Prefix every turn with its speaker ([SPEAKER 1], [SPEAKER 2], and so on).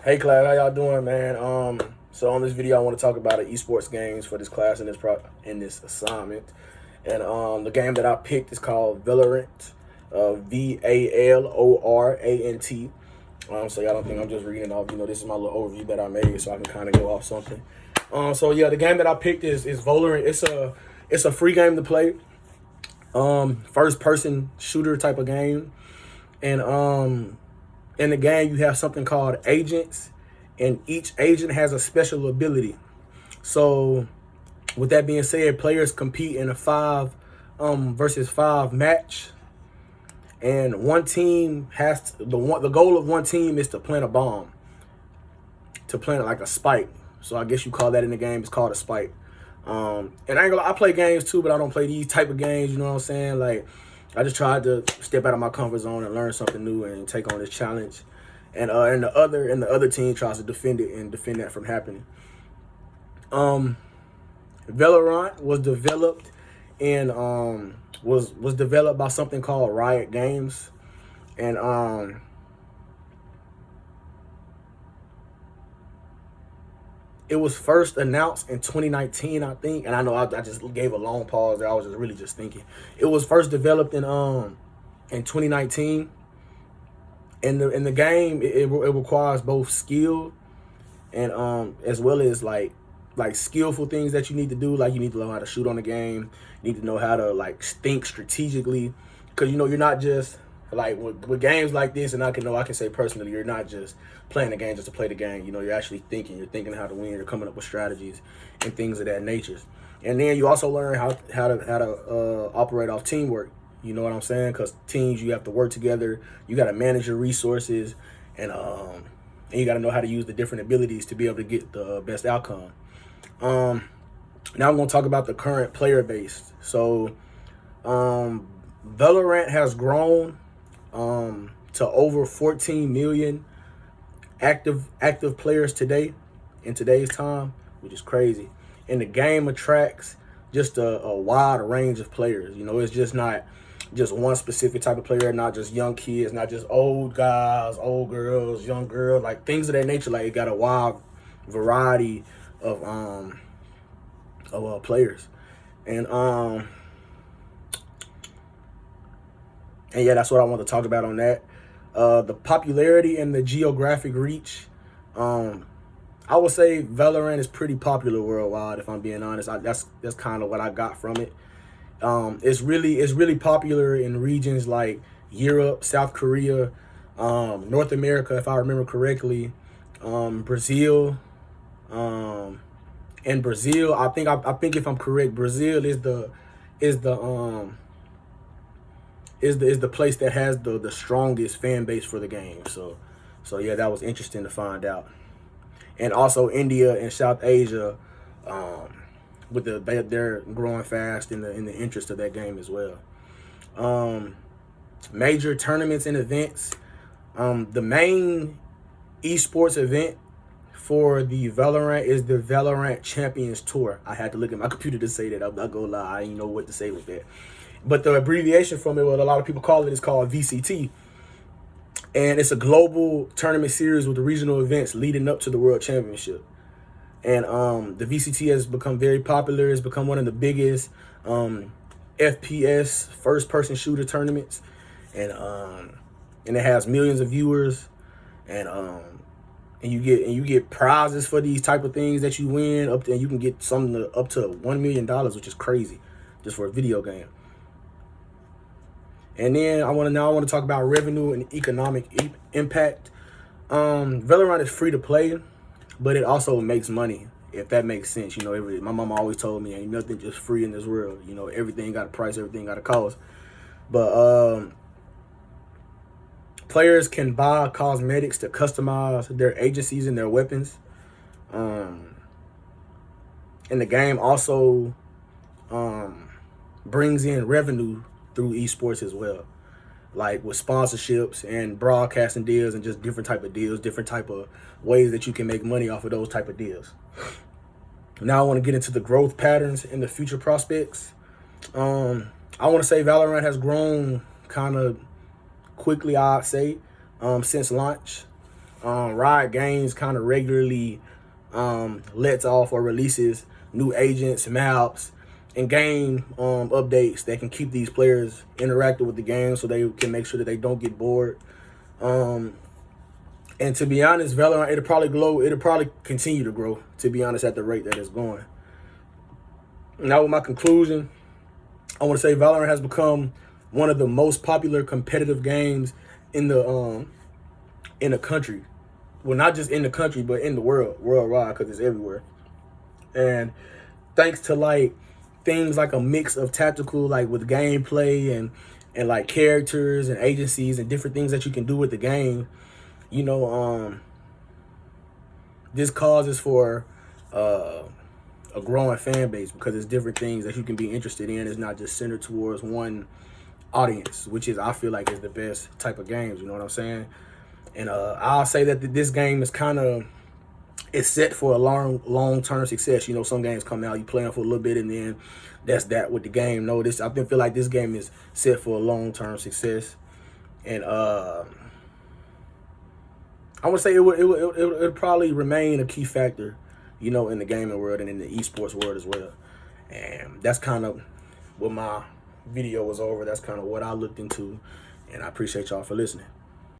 [SPEAKER 1] Hey class, how y'all doing, man? So on this video, I want to talk about the esports games for this class in this assignment, and the game that I picked is called Valorant, Valorant. So y'all don't think I'm just reading off. This is my little overview that I made, so I can kind of go off something. So yeah, the game that I picked is Valorant. It's a free game to play. First person shooter type of game, and in the game, you have something called agents, and each agent has a special ability. So, with that being said, players compete in a 5 versus 5 match, and one team has to, the goal of one team is to plant a bomb, to plant like a spike. So I guess you call that in the game. It's called a spike. And I play games too, but I don't play these type of games. You know what I'm saying? Like, I just tried to step out of my comfort zone and learn something new and take on this challenge. And the other team tries to defend it and defend that from happening. Valorant was developed in was developed by something called Riot Games, and it was first announced in 2019, I think. And I know I just gave a long pause there. I was really just thinking. It was first developed in 2019. In the game, it requires both skill and as well as like skillful things that you need to do. Like, you need to know how to shoot on the game. You need to know how to like think strategically, because you're not just like with games like this. And I can say personally, you're not just playing the game just to play the game. You're actually thinking. You're thinking how to win. You're coming up with strategies and things of that nature. And then you also learn how to operate off teamwork. You know what I'm saying? Because teams, you have to work together. You got to manage your resources, and you got to know how to use the different abilities to be able to get the best outcome. Now I'm going to talk about the current player base. So Valorant has grown to over 14 million active players today, in today's time, which is crazy. And the game attracts just a wide range of players. It's just not just one specific type of player, not just young kids, not just old guys, old girls, young girls, like things of that nature. Like, it got a wide variety of players. And yeah, that's what I want to talk about on that. The popularity and the geographic reach. I would say Valorant is pretty popular worldwide, if I'm being honest. That's kind of what I got from it. It's really popular in regions like Europe, South Korea, North America, if I remember correctly, Brazil, and Brazil. I think if I'm correct, Brazil is the place that has the strongest fan base for the game. So yeah, that was interesting to find out. And also India and South Asia, they're growing fast in the interest of that game as well. Major tournaments and events. The main esports event for the Valorant is the Valorant Champions Tour. I had to look at my computer to say that. I'm not gonna lie, I didn't know what to say with that. But the abbreviation from it, what a lot of people call it, is called VCT. And it's a global tournament series with regional events leading up to the World Championship. And the VCT has become very popular. It's become one of the biggest FPS first-person shooter tournaments, and it has millions of viewers, and you get prizes for these type of things that you win and you can get something up to $1 million, which is crazy, just for a video game. And then I want to talk about revenue and economic impact. Valorant is free to play, but it also makes money, if that makes sense. My mama always told me, ain't nothing just free in this world. Everything got a price, everything got a cost. But players can buy cosmetics to customize their agencies and their weapons. And the game also brings in revenue through esports as well, like with sponsorships and broadcasting deals and just different type of deals, different type of ways that you can make money off of those type of deals. Now I want to get into the growth patterns and the future prospects. I want to say Valorant has grown kind of quickly, I'd say, since launch. Riot Games kind of regularly lets off or releases new agents, maps, and game updates that can keep these players interactive with the game, so they can make sure that they don't get bored. And to be honest, Valorant, it'll probably continue to grow, to be honest, at the rate that it's going. Now with my conclusion, I want to say Valorant has become one of the most popular competitive games in the country. Well, not just in the country, but in the worldwide, because it's everywhere. And thanks to like things like a mix of tactical, like with gameplay and like characters and agencies and different things that you can do with the game, you know, this causes for a growing fan base, because it's different things that you can be interested in. It's not just centered towards one audience, which is, I feel like, is the best type of games. You know what I'm saying? And I'll say that this game is it's set for a long-term success. You know, some games come out, you play them for a little bit, and then that's that with the game. No, I feel like this game is set for a long-term success. And I would say it'll probably remain a key factor, you know, in the gaming world and in the esports world as well. And that's kind of what my video was over. That's kind of what I looked into. And I appreciate y'all for listening.